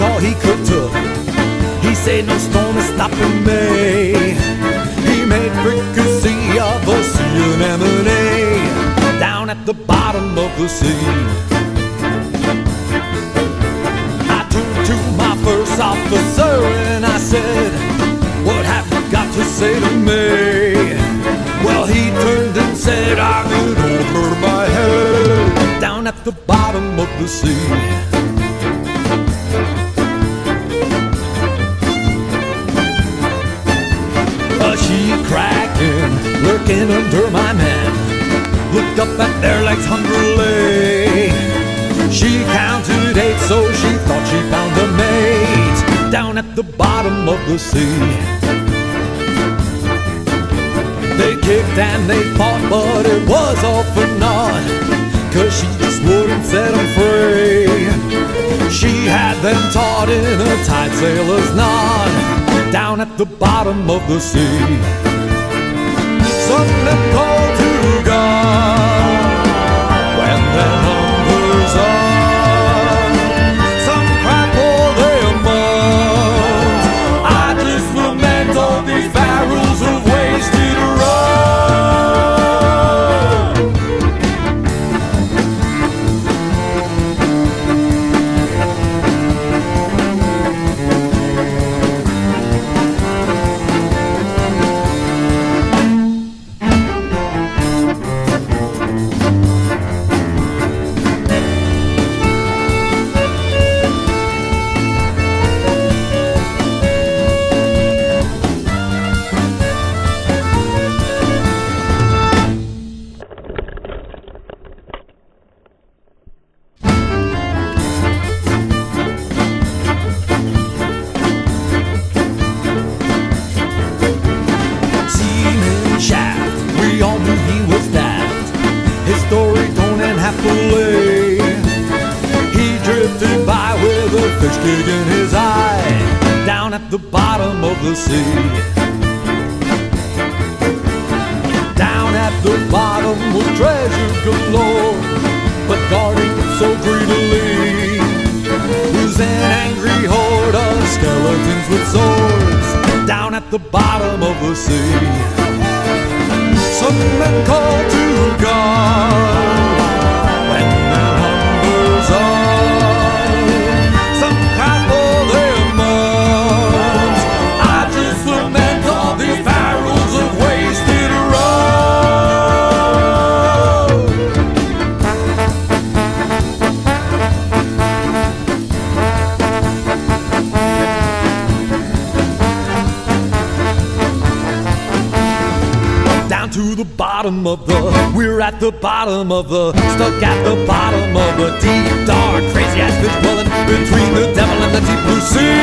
All he could took. He said no storm is stopping me. He made fricassee of a sea anemone down at the bottom of the sea. I turned to my first officer and I said, what have you got to say to me? Well, he turned and said, I could over my head down at the bottom of the sea. She cracking, lurking under my man, looked up at their legs hungrily. She counted 8, so she thought she found a mate down at the bottom of the sea. They kicked and they fought, but it was all for naught, 'cause she just wouldn't set them free. She had them taught in a tight sailor's knot down at the bottom of the sea. Some them call to God when their number's up. Some cry for their moms. I just lament all these barrels of wasted in his eye down at the bottom of the sea. Down at the bottom was treasure galore, but guarding so greedily was an angry horde of skeletons with swords down at the bottom of the sea. Some men call to God when their hunger's up. To the bottom of the, we're at the bottom of the, stuck at the bottom of the deep, dark, crazy ass fish dwelling between the devil and the deep blue sea.